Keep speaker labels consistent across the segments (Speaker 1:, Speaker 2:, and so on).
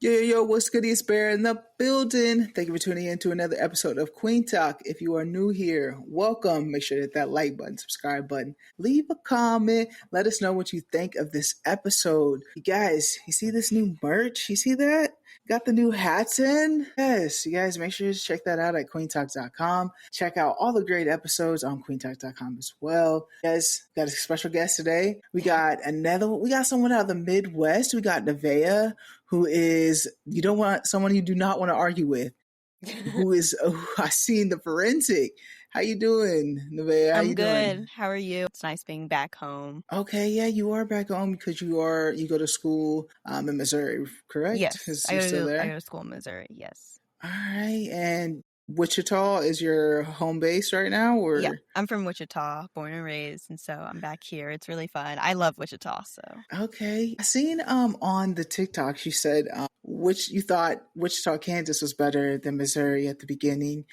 Speaker 1: Yo, what's good? It's Bear in the building. Thank you for tuning in to another episode of Kueen Talk. If you are new here, welcome. Make sure to hit that like button, subscribe button, leave a comment. Let us know what you think of this episode. You guys, you see this new merch? You see that? Got the new hats in? Yes, you guys make sure to check that out at queentalk.com. Check out all the great episodes on queentalk.com as well. You guys, got a special guest today. We got someone out of the Midwest. We got Nevaeh, who is someone you do not want to argue with, who is I seen the forensic. How you doing, Nevaeh?
Speaker 2: I'm good. How are you? It's nice being back home.
Speaker 1: Okay, yeah, you are back home because you go to school in Missouri, correct?
Speaker 2: Yes, I go to school in Missouri. Yes.
Speaker 1: All right, and Wichita is your home base right now, or?
Speaker 2: Yeah, I'm from Wichita, born and raised, and so I'm back here. It's really fun. I love Wichita, so.
Speaker 1: Okay, I seen on the TikTok you said which you thought Wichita, Kansas was better than Missouri at the beginning.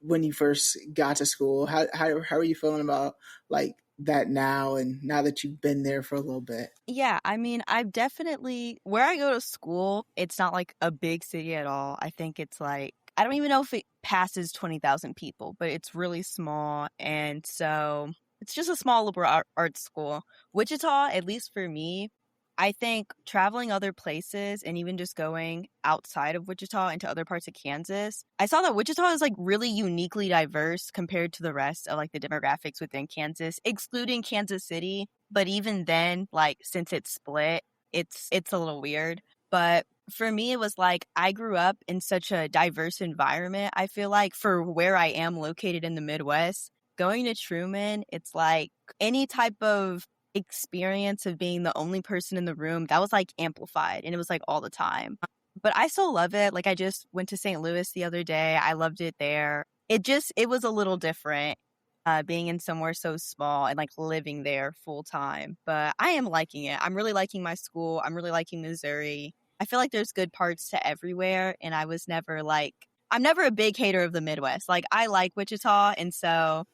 Speaker 1: When you first got to school, how are you feeling about like that now, and now that you've been there for a little bit?
Speaker 2: Yeah, I mean, I've definitely, where I go to school, it's not like a big city at all. I think it's like, I don't even know if it passes 20,000 people, but it's really small. And so it's just a small liberal arts school. Wichita, at least for me, I think traveling other places and even just going outside of Wichita into other parts of Kansas, I saw that Wichita is like really uniquely diverse compared to the rest of like the demographics within Kansas, excluding Kansas City. But even then, like since it's split, it's a little weird. But for me, it was like I grew up in such a diverse environment. I feel like for where I am located in the Midwest, going to Truman, it's like any type of experience of being the only person in the room that was like amplified, and it was like all the time. But I still love it. Like I just went to St. Louis the other day. I loved it there. It was a little different being in somewhere so small and like living there full time. But I am liking it. I'm really liking my school. I'm really liking Missouri. I feel like there's good parts to everywhere, and I'm never a big hater of the Midwest. Like I like Wichita, and so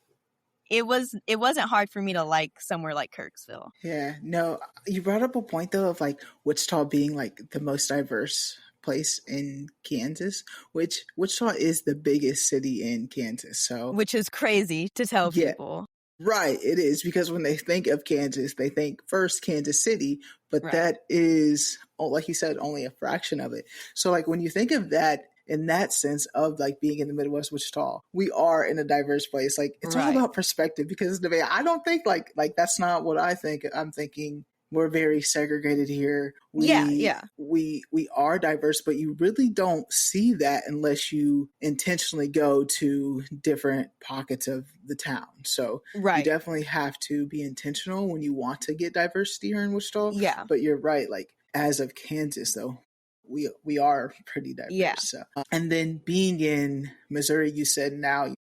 Speaker 2: it wasn't hard for me to like somewhere like Kirksville.
Speaker 1: Yeah, no, you brought up a point though of like Wichita being like the most diverse place in Kansas, which Wichita is the biggest city in Kansas. So,
Speaker 2: which is crazy to tell people.
Speaker 1: Right, it is, because when they think of Kansas, they think first Kansas City, but
Speaker 2: Right.
Speaker 1: That is, like you said, only a fraction of it. So like when you think of that in that sense of like being in the Midwest, Wichita, we are in a diverse place. Like it's all about perspective, because I don't think like that's not what I think. I'm thinking we're very segregated here. We are diverse, but you really don't see that unless you intentionally go to different pockets of the town. So you definitely have to be intentional when you want to get diversity here in Wichita.
Speaker 2: Yeah.
Speaker 1: But you're right. Like as of Kansas, though, we are pretty diverse.
Speaker 2: Yeah.
Speaker 1: So, and then being in Missouri, you said now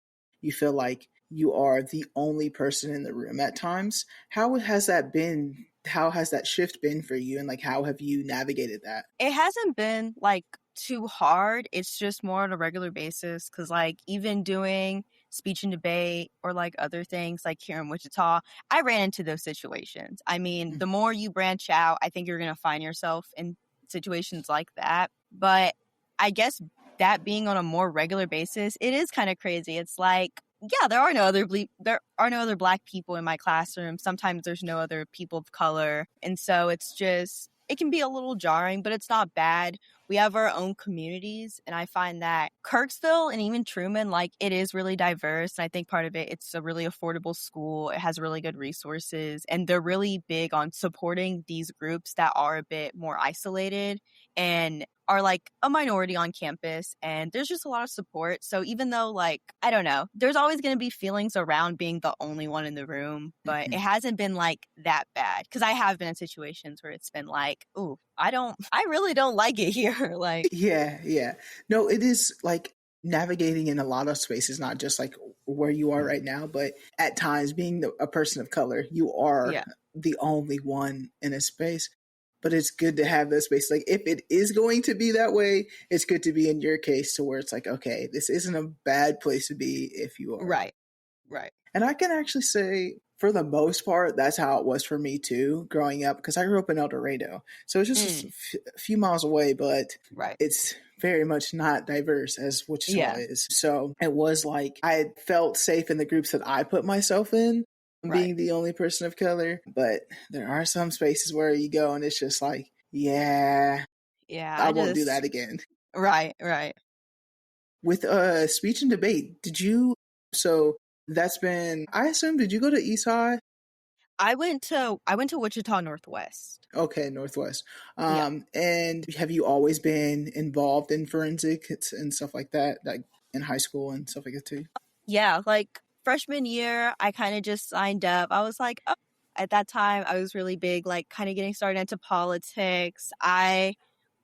Speaker 1: you feel like you are the only person in the room at times. How has that been? How has that shift been for you, and like how have you navigated that?
Speaker 2: It hasn't been like too hard. It's just more on a regular basis, because like even doing speech and debate or like other things like here in Wichita, I ran into those situations. I mean, the more you branch out, I think you're going to find yourself in situations like that. But I guess that being on a more regular basis, it is kind of crazy. It's like, yeah, there are no other Black people in my classroom. Sometimes there's no other people of color. And so it can be a little jarring, but it's not bad. We have our own communities, and I find that Kirksville and even Truman, like it is really diverse. And I think part of it's a really affordable school. It has really good resources, and they're really big on supporting these groups that are a bit more isolated and are like a minority on campus, and there's just a lot of support. So even though like, I don't know, there's always going to be feelings around being the only one in the room, but it hasn't been like that bad, because I have been in situations where it's been like, ooh, I really don't like it here. Like,
Speaker 1: yeah. No, it is like navigating in a lot of spaces, not just like where you are right now, but at times being a person of color, you are the only one in a space. But it's good to have that space. Like if it is going to be that way, it's good to be in your case to where it's like, okay, this isn't a bad place to be if you are.
Speaker 2: Right.
Speaker 1: And I can actually say for the most part, that's how it was for me too, growing up, because I grew up in El Dorado. So it's just a few miles away, but
Speaker 2: Right.
Speaker 1: it's very much not diverse as Wichita
Speaker 2: Yeah.
Speaker 1: is. So it was like I felt safe in the groups that I put myself in,
Speaker 2: Right.
Speaker 1: being the only person of color. But there are some spaces where you go and it's just like, yeah,
Speaker 2: Yeah.
Speaker 1: I won't do that again.
Speaker 2: Right. Right.
Speaker 1: With speech and debate, did you, so that's been, I assume, did you go to East High?
Speaker 2: I went to Wichita Northwest.
Speaker 1: Okay, Northwest.
Speaker 2: Yeah.
Speaker 1: And have you always been involved in forensics and stuff like that, like in high school and stuff like that too?
Speaker 2: Yeah, like freshman year, I kind of just signed up. I was like, oh, at that time, I was really big, like kind of getting started into politics. I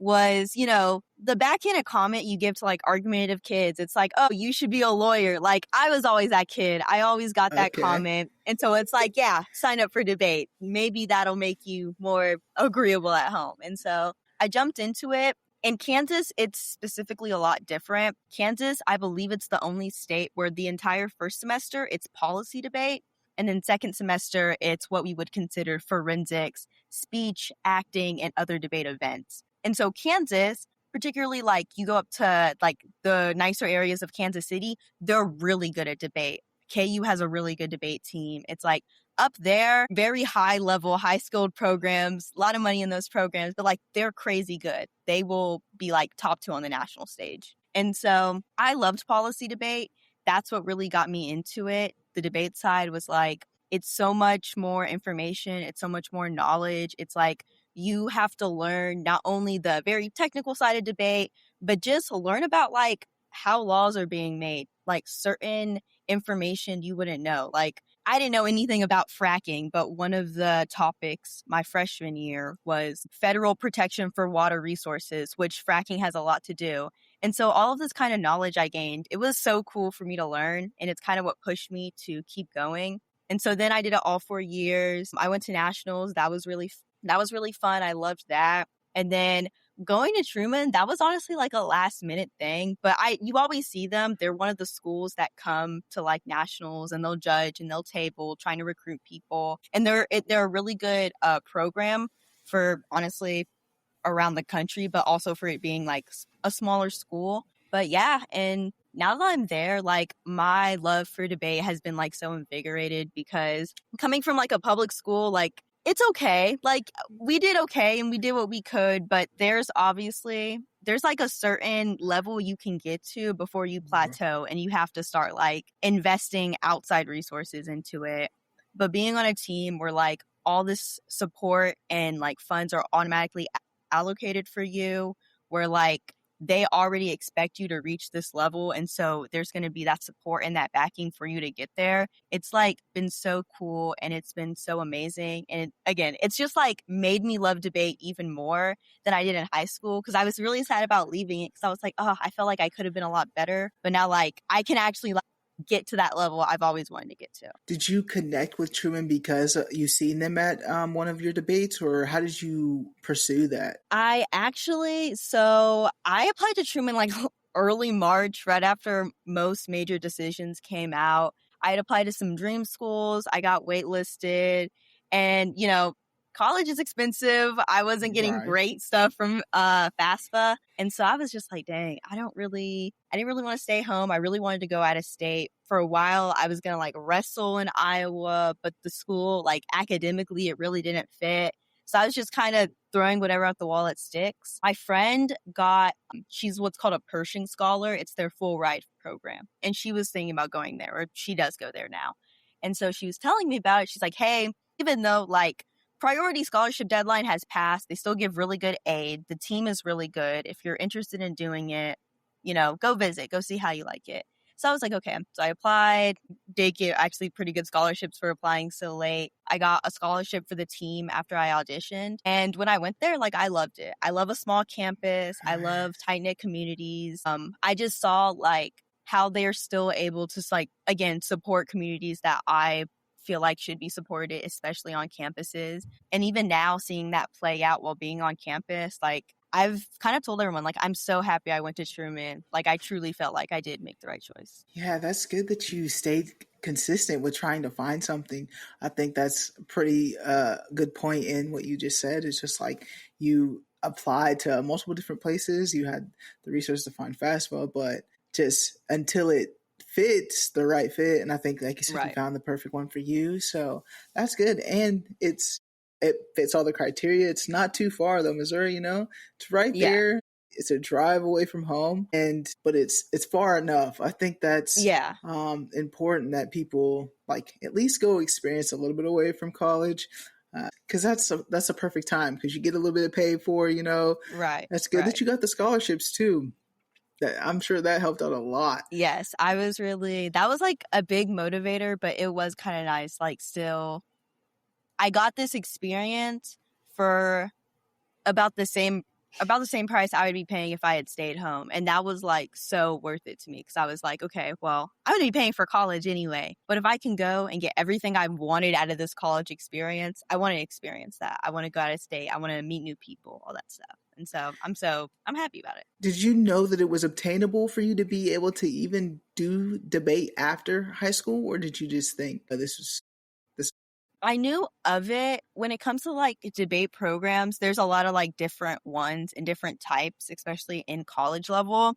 Speaker 2: was, the backhanded comment you give to like argumentative kids. It's like, oh, you should be a lawyer. Like I was always that kid. I always got that
Speaker 1: Okay.
Speaker 2: comment. And so it's like, yeah, sign up for debate. Maybe that'll make you more agreeable at home. And so I jumped into it. In Kansas, it's specifically a lot different. Kansas, I believe it's the only state where the entire first semester, it's policy debate. And then second semester, it's what we would consider forensics, speech, acting, and other debate events. And so Kansas, particularly like you go up to like the nicer areas of Kansas City, they're really good at debate. KU has a really good debate team. It's like up there, very high level, high skilled programs, a lot of money in those programs, but like they're crazy good. They will be like top 2 on the national stage. And so I loved policy debate. That's what really got me into it. The debate side was like, it's so much more information, it's so much more knowledge. It's like you have to learn not only the very technical side of debate, but just learn about like how laws are being made, like certain information you wouldn't know. Like I didn't know anything about fracking, but one of the topics my freshman year was federal protection for water resources, which fracking has a lot to do. And so all of this kind of knowledge I gained, it was so cool for me to learn. And it's kind of what pushed me to keep going. And so then I did it all 4 years. I went to nationals. That was really fun. I loved that. And then going to Truman, that was honestly like a last minute thing, but you always see them. They're one of the schools that come to like nationals and they'll judge and they'll table trying to recruit people. And they're a really good program for honestly around the country, but also for it being like a smaller school. But yeah, and now that I'm there, like my love for debate has been like so invigorated because coming from like a public school, like it's okay. Like we did okay and we did what we could, but there's like a certain level you can get to before you plateau and you have to start like investing outside resources into it. But being on a team where like all this support and like funds are automatically allocated for you, where like they already expect you to reach this level, and so there's going to be that support and that backing for you to get there. It's like been so cool and it's been so amazing, and again, it's just like made me love debate even more than I did in high school, because I was really sad about leaving it because I was like, oh, I felt like I could have been a lot better, but now like I can actually like get to that level I've always wanted to get to.
Speaker 1: Did you connect with Truman because you seen them at one of your debates, or how did you pursue that?
Speaker 2: I applied to Truman like early March, right after most major decisions came out. I had applied to some dream schools. I got waitlisted, and college is expensive. I wasn't getting
Speaker 1: Right.
Speaker 2: great stuff from FAFSA, and so I was just like, dang, I didn't really want to stay home. I really wanted to go out of state. For a while, I was gonna like wrestle in Iowa, but the school, like academically, it really didn't fit. So I was just kind of throwing whatever at the wall that sticks. My friend she's what's called a Pershing Scholar. It's their full ride program. And she was thinking about going there, or she does go there now. And so she was telling me about it. She's like, hey, even though like priority scholarship deadline has passed, they still give really good aid. The team is really good. If you're interested in doing it, go visit, go see how you like it. So I was like, okay. So I applied, did get actually pretty good scholarships for applying so late. I got a scholarship for the team after I auditioned. And when I went there, like I loved it. I love a small campus. I love tight-knit communities. I just saw like how they're still able to like, again, support communities that I feel like should be supported, especially on campuses. And even now seeing that play out while being on campus, like I've kind of told everyone, like, I'm so happy I went to Truman. Like, I truly felt like I did make the right choice.
Speaker 1: Yeah, that's good that you stayed consistent with trying to find something. I think that's a pretty good point in what you just said. It's just like you applied to multiple different places. You had the resources to find FAFSA, but just until it fits the right fit. And I think, like you said, you
Speaker 2: Right.
Speaker 1: found the perfect one for you. So that's good. And it fits all the criteria. It's not too far though, Missouri, it's right
Speaker 2: Yeah.
Speaker 1: there. It's a drive away from home, but it's far enough. I think that's
Speaker 2: Yeah.
Speaker 1: important that people like at least go experience a little bit away from college, because that's a perfect time because you get a little bit of paid for.
Speaker 2: Right.
Speaker 1: That's good
Speaker 2: Right.
Speaker 1: that you got the scholarships too. That I'm sure that helped out a lot.
Speaker 2: Yes. That was like a big motivator, but it was kind of nice. Like, still, I got this experience for about the same price I would be paying if I had stayed home. And that was like so worth it to me because I was like, okay, well, I would be paying for college anyway. But if I can go and get everything I wanted out of this college experience, I want to experience that. I want to go out of state. I want to meet new people, all that stuff. And so I'm happy about it.
Speaker 1: Did you know that it was obtainable for you to be able to even do debate after high school, or did you just think, oh, this was this?
Speaker 2: I knew of it. When it comes to like debate programs, there's a lot of like different ones and different types, especially in college level.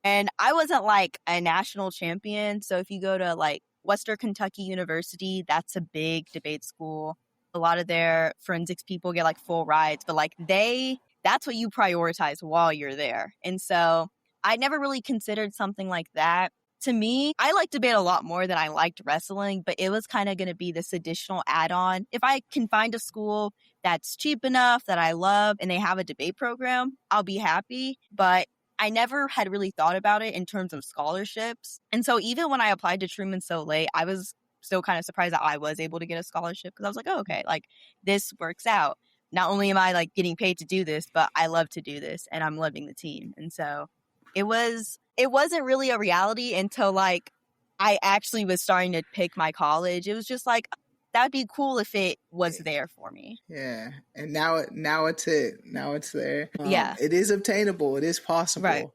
Speaker 2: And I wasn't like a national champion. So if you go to like Western Kentucky University, that's a big debate school. A lot of their forensics people get like full rides, but like that's what you prioritize while you're there. And so I never really considered something like that. To me, I like debate a lot more than I liked wrestling, but it was kind of going to be this additional add on. If I can find a school that's cheap enough that I love and they have a debate program, I'll be happy. But I never had really thought about it in terms of scholarships. And so even when I applied to Truman so late, I was still kind of surprised that I was able to get a scholarship because I was like, oh, okay, like this works out. Not only am I like getting paid to do this, but I love to do this and I'm loving the team. And so it wasn't really a reality until like I actually was starting to pick my college. It was just like that'd be cool if it was there for me.
Speaker 1: Yeah, and now it's it. Now it's there.
Speaker 2: Yeah.
Speaker 1: It is obtainable. It is
Speaker 2: Right.
Speaker 1: possible.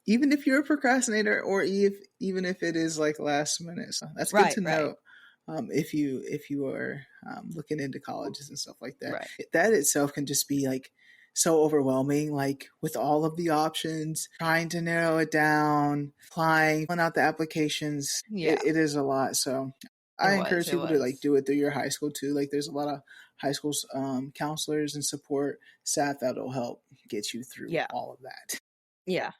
Speaker 1: Even if you're a procrastinator, or even if it is like last minute. So that's good
Speaker 2: Right.
Speaker 1: to
Speaker 2: Right.
Speaker 1: know. If you are looking into colleges and stuff like that,
Speaker 2: Right.
Speaker 1: that itself can just be like so overwhelming. Like with all of the options, trying to narrow it down, applying, filling out the applications.
Speaker 2: Yeah.
Speaker 1: It is a lot. So I encourage people to like do it through your high school too. Like there's a lot of high school counselors and support staff that'll help get you through all of that.
Speaker 2: Yeah.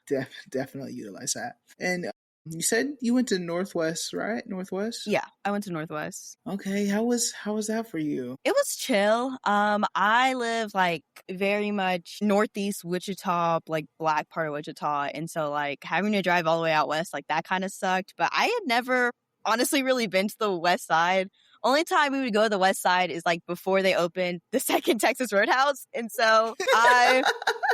Speaker 1: Definitely utilize that. And you said you went to Northwest, right? Northwest?
Speaker 2: Yeah, I went to Northwest.
Speaker 1: Okay, how was that for you?
Speaker 2: It was chill. I live like very much northeast Wichita, like black part of Wichita, and so like having to drive all the way out west, like that kind of sucked. But I had never honestly really been to the west side. Only time we would go to the west side is like before they opened the second Texas Roadhouse, and so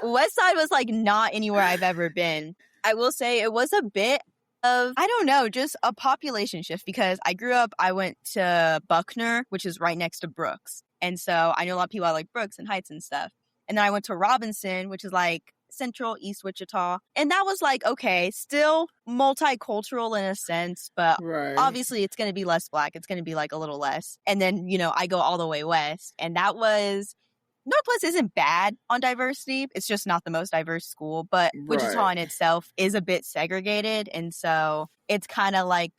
Speaker 2: west side was like not anywhere I've ever been. I will say it was a bit of, I don't know, just a population shift because I went to Buckner, which is right next to Brooks. And so I know a lot of people I like Brooks and Heights and stuff. And then I went to Robinson, which is like central East Wichita. And that was like, okay, still multicultural in a sense, but obviously it's going to be less black. It's going to be like a little less. And then, I go all the way west. And that was Northwest isn't bad on diversity. It's just not the most diverse school, but Wichita in itself is a bit segregated. And so it's kind of like,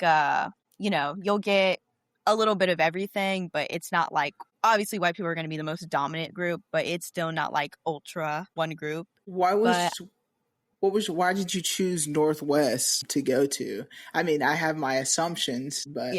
Speaker 2: you'll get a little bit of everything, but it's not like, obviously white people are going to be the most dominant group, but it's still not like ultra one group.
Speaker 1: Why did you choose Northwest to go to? I mean, I have my assumptions, but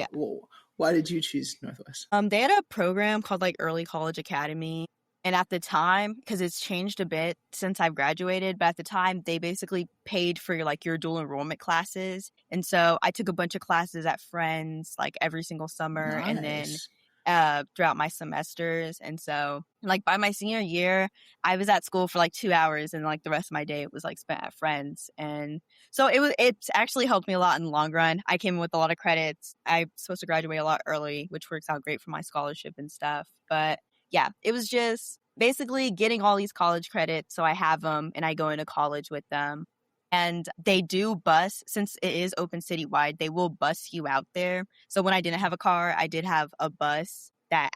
Speaker 1: why did you choose Northwest?
Speaker 2: They had a program called like Early College Academy. And at the time, because it's changed a bit since I've graduated, but at the time they basically paid for your dual enrollment classes. And so I took a bunch of classes at Friends like every single summer and then throughout my semesters. And so like by my senior year, I was at school for like 2 hours and like the rest of my day was like spent at Friends. And so it's actually helped me a lot in the long run. I came in with a lot of credits. I'm supposed to graduate a lot early, which works out great for my scholarship and stuff. But yeah, it was just basically getting all these college credits. So I have them and I go into college with them. And they do bus, since it is open citywide, they will bus you out there. So when I didn't have a car, I did have a bus that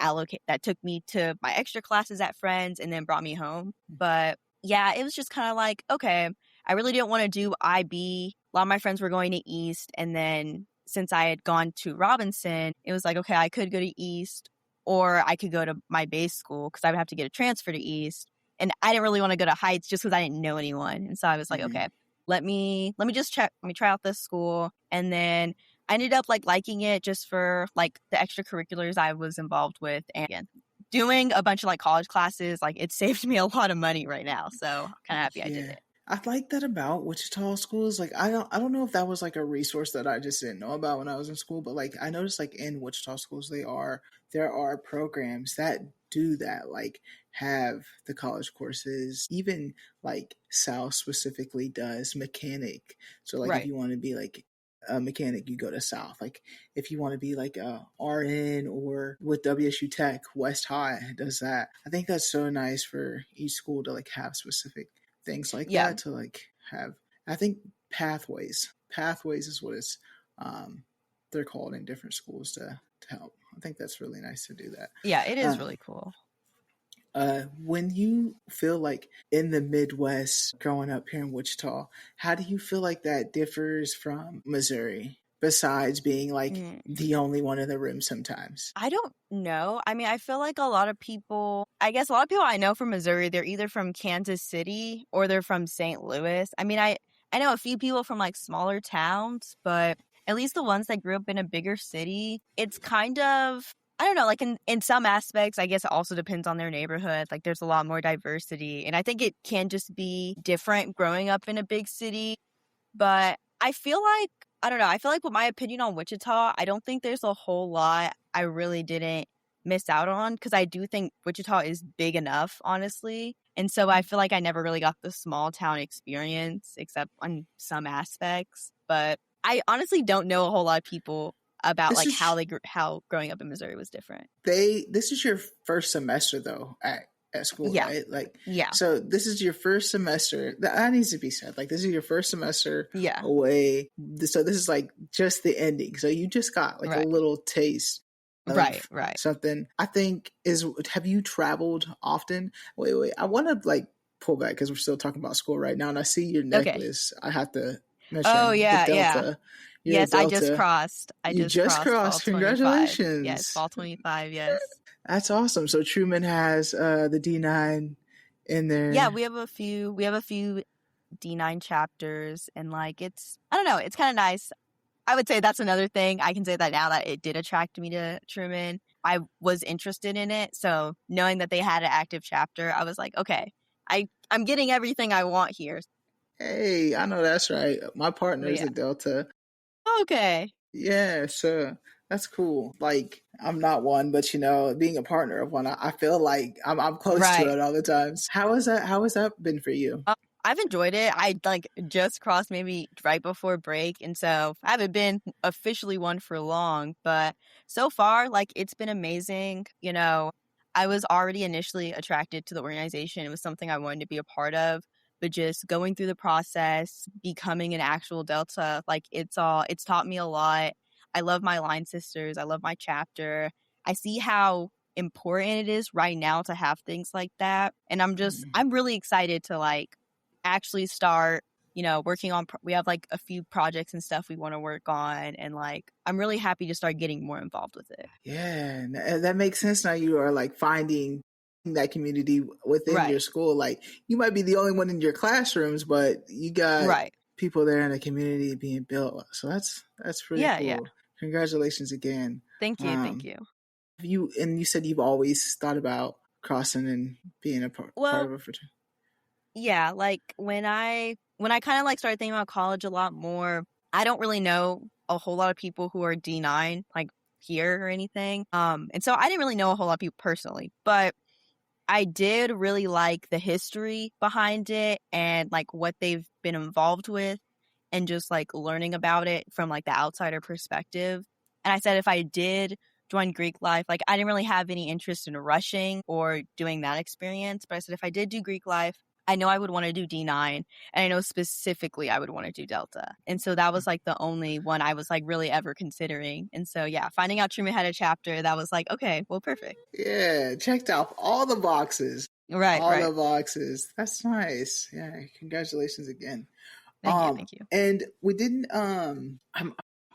Speaker 2: took me to my extra classes at Friends and then brought me home. But yeah, it was just kind of like, okay, I really didn't want to do IB. A lot of my friends were going to East. And then since I had gone to Robinson, it was like, okay, I could go to East or I could go to my base school because I would have to get a transfer to East. And I didn't really want to go to Heights just because I didn't know anyone. And so I was like, okay, let me just check, let me try out this school. And then I ended up like liking it just for like the extracurriculars I was involved with. And again, doing a bunch of like college classes, like it saved me a lot of money right now. So I'm kind of happy I did it.
Speaker 1: I like that about Wichita schools. Like I don't know if that was like a resource that I just didn't know about when I was in school, but like I noticed like in Wichita schools there are programs that do that, like have the college courses. Even like South specifically does mechanic. So like if you want to be like a mechanic, you go to South. Like if you want to be like a RN or with WSU Tech, West High does that. I think that's so nice for each school to like have specific things like that to like have. I think pathways is what it's they're called in different schools to help. I think that's really nice to do that.
Speaker 2: Yeah, it is really cool.
Speaker 1: When you feel like in the Midwest growing up here in Wichita, how do you feel like that differs from Missouri? Besides being like the only one in the room sometimes.
Speaker 2: I don't know. I mean, I feel like a lot of people I know from Missouri, they're either from Kansas City or they're from St. Louis. I mean, I know a few people from like smaller towns, but at least the ones that grew up in a bigger city, it's kind of, I don't know, like in some aspects, I guess it also depends on their neighborhood. Like there's a lot more diversity. And I think it can just be different growing up in a big city. But I feel like with my opinion on Wichita, I don't think there's a whole lot I really didn't miss out on because I do think Wichita is big enough, honestly. And so I feel like I never really got the small town experience except on some aspects. But I honestly don't know a whole lot of people about like how growing up in Missouri was different.
Speaker 1: This is your first semester though at school, right? Like, so this is your first semester. That needs to be said. Like, this is your first semester away. So this is like just the ending. So you just got like a little taste of something. I think have you traveled often? Wait. I want to like pull back because we're still talking about school right now. And I see your necklace. I have to mention the Delta. Yeah.
Speaker 2: Yes, I just crossed.
Speaker 1: You just crossed. Congratulations.
Speaker 2: Yes, fall 25, yes.
Speaker 1: That's awesome. So Truman has the D9 in there.
Speaker 2: Yeah, we have a few D9 chapters and like I don't know, it's kind of nice. I would say that's another thing. I can say that now that it did attract me to Truman. I was interested in it. So knowing that they had an active chapter, I was like, okay, I'm getting everything I want here.
Speaker 1: Hey, I know that's right. My partner is a Delta.
Speaker 2: Okay.
Speaker 1: Yeah, so that's cool. Like, I'm not one, but being a partner of one, I feel like I'm close to it all the times. How has that been for you?
Speaker 2: I've enjoyed it. I just crossed maybe right before break, and so I haven't been officially one for long, but so far, like, it's been amazing. I was already initially attracted to the organization. It was something I wanted to be a part of, but just going through the process, becoming an actual Delta, like, it's taught me a lot. I love my line sisters. I love my chapter. I see how important it is right now to have things like that. And I'm really excited to like actually start, working on, we have like a few projects and stuff we want to work on. And like, I'm really happy to start getting more involved with it.
Speaker 1: Yeah, that makes sense. Now you are like finding that community within your school. Like, you might be the only one in your classrooms, but you got people there in the community being built. So that's pretty cool. Yeah. Congratulations again.
Speaker 2: Thank you. Thank you.
Speaker 1: You said you've always thought about crossing and being a part of a fraternity.
Speaker 2: Yeah, like when I kind of like started thinking about college a lot more, I don't really know a whole lot of people who are D9 like here or anything. And so I didn't really know a whole lot of people personally, but I did really like the history behind it and like what they've been involved with and just like learning about it from like the outsider perspective. And I said if I did join Greek life, like I didn't really have any interest in rushing or doing that experience. But I said if I did do Greek life, I know I would want to do D9, and I know specifically I would want to do Delta. And so that was like the only one I was like really ever considering. And so yeah, finding out Truman had a chapter, that was like, okay, well, perfect.
Speaker 1: Yeah, checked off all the boxes.
Speaker 2: Right,
Speaker 1: All
Speaker 2: right.
Speaker 1: the boxes. That's nice. Yeah, congratulations again.
Speaker 2: Thank you.
Speaker 1: And we didn't I'm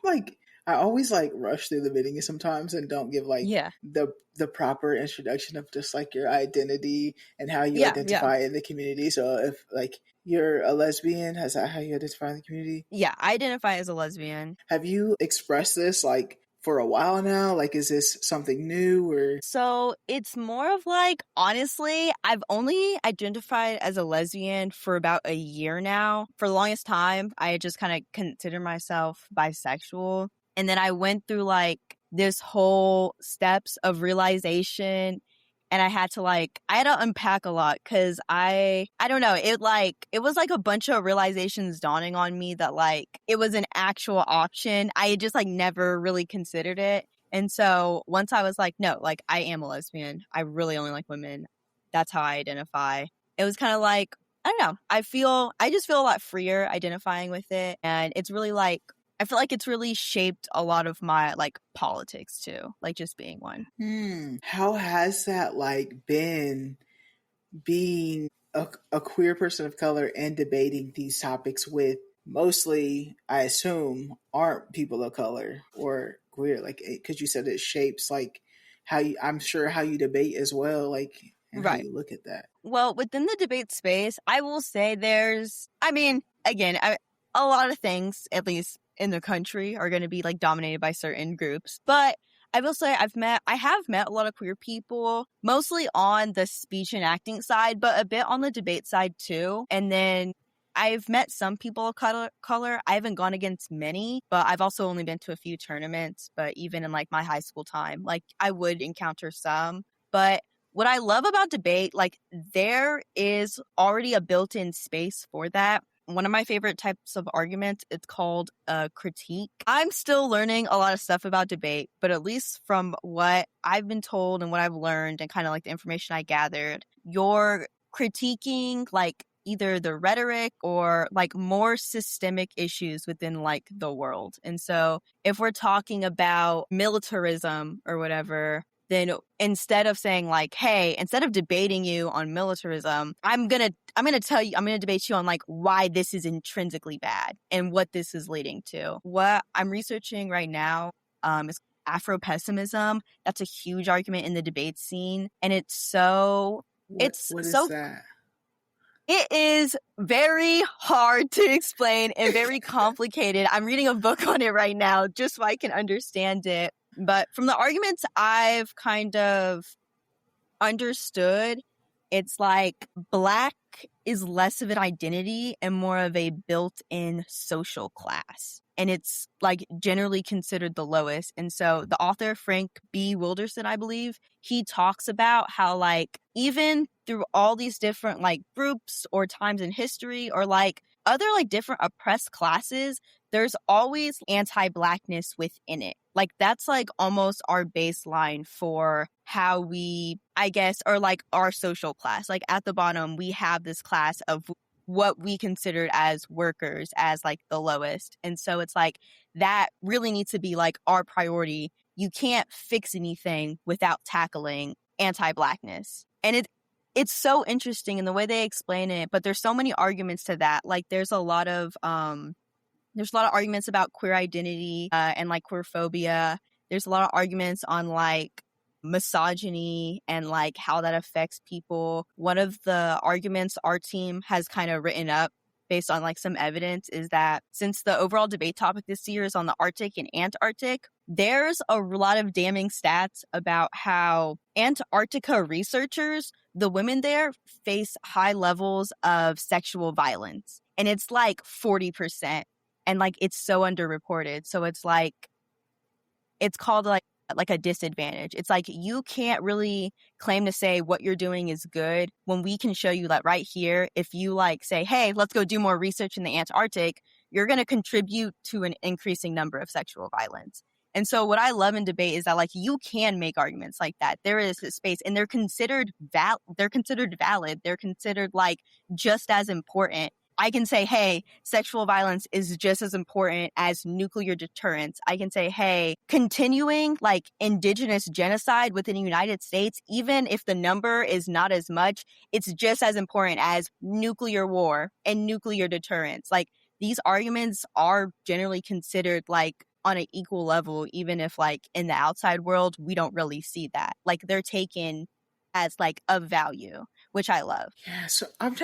Speaker 1: like I always like rush through the video sometimes and don't give like
Speaker 2: Yeah.
Speaker 1: the proper introduction of just like your identity and how you
Speaker 2: Yeah,
Speaker 1: identify in the community. So if like you're a lesbian, is that how you identify in the community?
Speaker 2: Yeah, I identify as a lesbian.
Speaker 1: Have you expressed this like for a while now? Like, is this something new or?
Speaker 2: So it's more of like, honestly, I've only identified as a lesbian for about a year now. For the longest time, I just kind of considered myself bisexual. And then I went through like this whole steps of realization, and I had to unpack a lot because I don't know, it was like a bunch of realizations dawning on me that like it was an actual option. I just like never really considered it. And so once I was like, no, like I am a lesbian. I really only like women. That's how I identify. It was kind of like, I don't know. I just feel a lot freer identifying with it. And it's really like, I feel like it's really shaped a lot of my like politics too, like just being one.
Speaker 1: How has that like been being a queer person of color and debating these topics with mostly, I assume, aren't people of color or queer? Like, because you said it shapes like how you, I'm sure how you debate as well, like, and how
Speaker 2: Right.
Speaker 1: you look at that.
Speaker 2: Well, within the debate space, I will say a lot of things, at least in the country, are going to be like dominated by certain groups. But I will say I have met a lot of queer people, mostly on the speech and acting side, but a bit on the debate side too. And then I've met some people of color. I haven't gone against many, but I've also only been to a few tournaments. But even in like my high school time, like I would encounter some. But what I love about debate, like there is already a built-in space for that. One of my favorite types of arguments, it's called a critique. I'm still learning a lot of stuff about debate, but at least from what I've been told and what I've learned and kind of like the information I gathered, you're critiquing like either the rhetoric or like more systemic issues within like the world. And so if we're talking about militarism or whatever, then instead of saying like, hey, instead of debating you on militarism, I'm going to debate you on like why this is intrinsically bad and what this is leading to. What I'm researching right now is Afro-pessimism. That's a huge argument in the debate scene. And what is
Speaker 1: that?
Speaker 2: It is very hard to explain and very complicated. I'm reading a book on it right now just so I can understand it. But from the arguments I've kind of understood, it's like Black is less of an identity and more of a built-in social class. And it's like generally considered the lowest. And so the author, Frank B. Wilderson, I believe, he talks about how like even through all these different like groups or times in history or like other like different oppressed classes, there's always anti-Blackness within it. Like that's like almost our baseline for how we, I guess, or like our social class. Like at the bottom, we have this class of what we considered as workers as like the lowest. And so it's like that really needs to be like our priority. You can't fix anything without tackling anti-Blackness. And it's so interesting in the way they explain it, but there's so many arguments to that. Like there's a lot of arguments about queer identity and like queer phobia. There's a lot of arguments on like misogyny and like how that affects people. One of the arguments our team has kind of written up based on like some evidence is that since the overall debate topic this year is on the Arctic and Antarctic, there's a lot of damning stats about how Antarctica researchers, the women there, face high levels of sexual violence. And it's like 40%. And like it's so underreported. So it's like it's called like a disadvantage. It's like you can't really claim to say what you're doing is good when we can show you that right here. If you like say, hey, let's go do more research in the Antarctic, you're going to contribute to an increasing number of sexual violence. And so what I love in debate is that like you can make arguments like that. There is a space and they're considered valid. They're considered like just as important. I can say, hey, sexual violence is just as important as nuclear deterrence. I can say, hey, continuing like indigenous genocide within the United States, even if the number is not as much, it's just as important as nuclear war and nuclear deterrence. Like these arguments are generally considered like on an equal level, even if like in the outside world, we don't really see that. Like they're taken as like a value, which I love.
Speaker 1: Yeah, so I've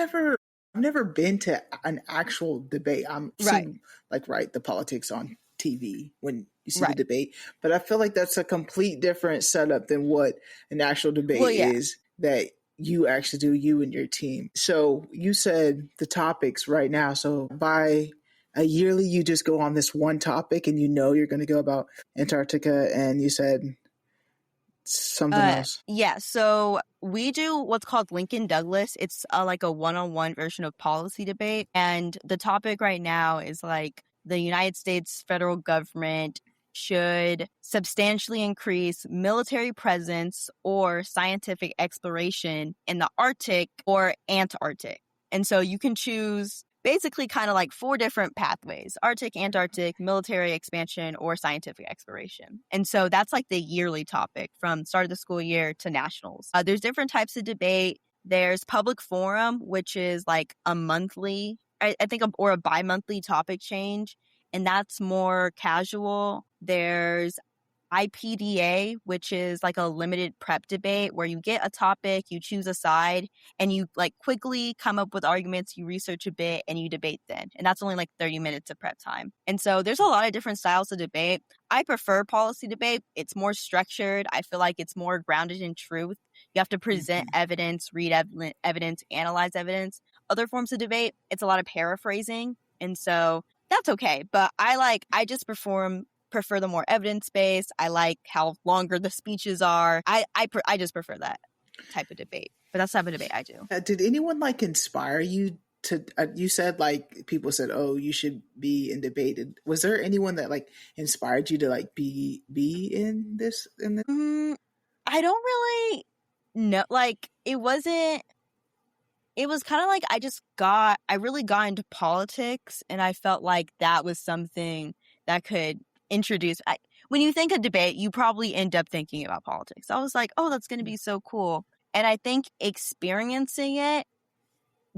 Speaker 1: never been to an actual debate. I'm
Speaker 2: Right.
Speaker 1: seeing the politics on TV when you see the
Speaker 2: Right.
Speaker 1: debate, but I feel like that's a complete different setup than what an actual debate
Speaker 2: Well, yeah.
Speaker 1: is that you actually do, you and your team. So you said the topics right now. So by a yearly, you just go on this one topic and you know you're going to go about Antarctica, and you said something else.
Speaker 2: Yeah, so we do what's called Lincoln Douglas. It's like a one-on-one version of policy debate. And the topic right now is like the United States federal government should substantially increase military presence or scientific exploration in the Arctic or Antarctic. And so you can choose basically kind of like 4 different pathways: Arctic, Antarctic, military expansion, or scientific exploration. And so that's like the yearly topic from start of the school year to nationals. There's different types of debate. There's public forum, which is like a monthly, I think, or a bi-monthly topic change. And that's more casual. There's IPDA, which is like a limited prep debate where you get a topic, you choose a side, and you like quickly come up with arguments, you research a bit, and you debate then. And that's only like 30 minutes of prep time. And so there's a lot of different styles of debate. I prefer policy debate. It's more structured. I feel like it's more grounded in truth. You have to present evidence, read evidence, analyze evidence. Other forms of debate, it's a lot of paraphrasing. And so that's okay. But I just prefer the more evidence-based. I like how longer the speeches are. I just prefer that type of debate. But that's the type of debate I do.
Speaker 1: Did anyone inspire you to? You said people said, "Oh, you should be in debate." Was there anyone that inspired you to be in this?
Speaker 2: I don't really know. Like it wasn't. It was kind of like I really got into politics, and I felt like that was something that could introduce. When you think of debate, you probably end up thinking about politics. I was like, oh, that's going to be so cool. And I think experiencing it,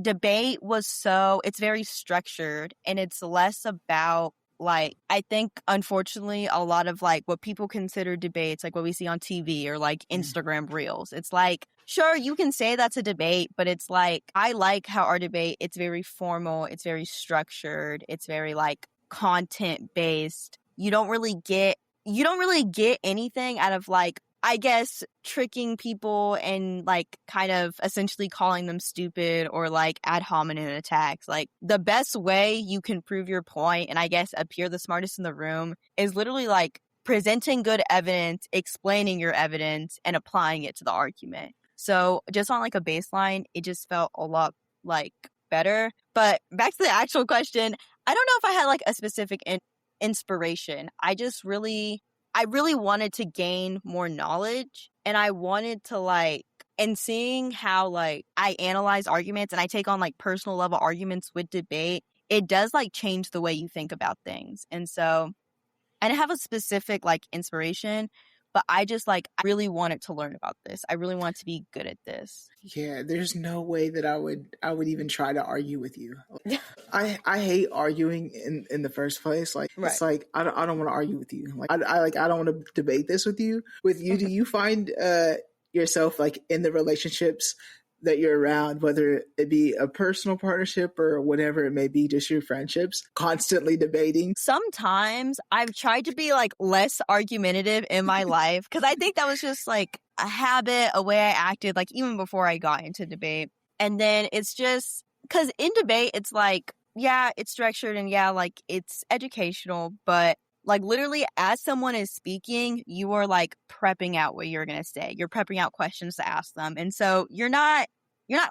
Speaker 2: debate it's very structured, and it's less about I think, unfortunately, a lot of what people consider debates, like what we see on TV or Instagram reels. It's sure, you can say that's a debate, but it's I like how our debate, it's very formal, it's very structured, it's very content based. You don't really get anything out of I guess tricking people and kind of essentially calling them stupid or ad hominem attacks. The best way you can prove your point and I guess appear the smartest in the room is literally presenting good evidence, explaining your evidence, and applying it to the argument. So just on a baseline, it just felt a lot better. But back to the actual question, I don't know if I had a specific inspiration. I really wanted to gain more knowledge, and I wanted to and seeing how I analyze arguments and I take on personal level arguments with debate, it does change the way you think about things. And so I didn't have a specific inspiration, but I just I really wanted to learn about this. I really wanted to be good at this.
Speaker 1: Yeah, there's no way that I would even try to argue with you. I hate arguing in the first place.
Speaker 2: Right.
Speaker 1: It's I don't want to argue with you. I don't want to debate this with you. With you, do you find yourself in the relationships that you're around, whether it be a personal partnership or whatever it may be, just your friendships, constantly debating?
Speaker 2: Sometimes I've tried to be less argumentative in my life because I think that was just a habit, a way I acted even before I got into debate. And then it's just because in debate, it's yeah, it's structured and yeah, it's educational, but literally as someone is speaking, you are prepping out what you're going to say. You're prepping out questions to ask them. And so you're not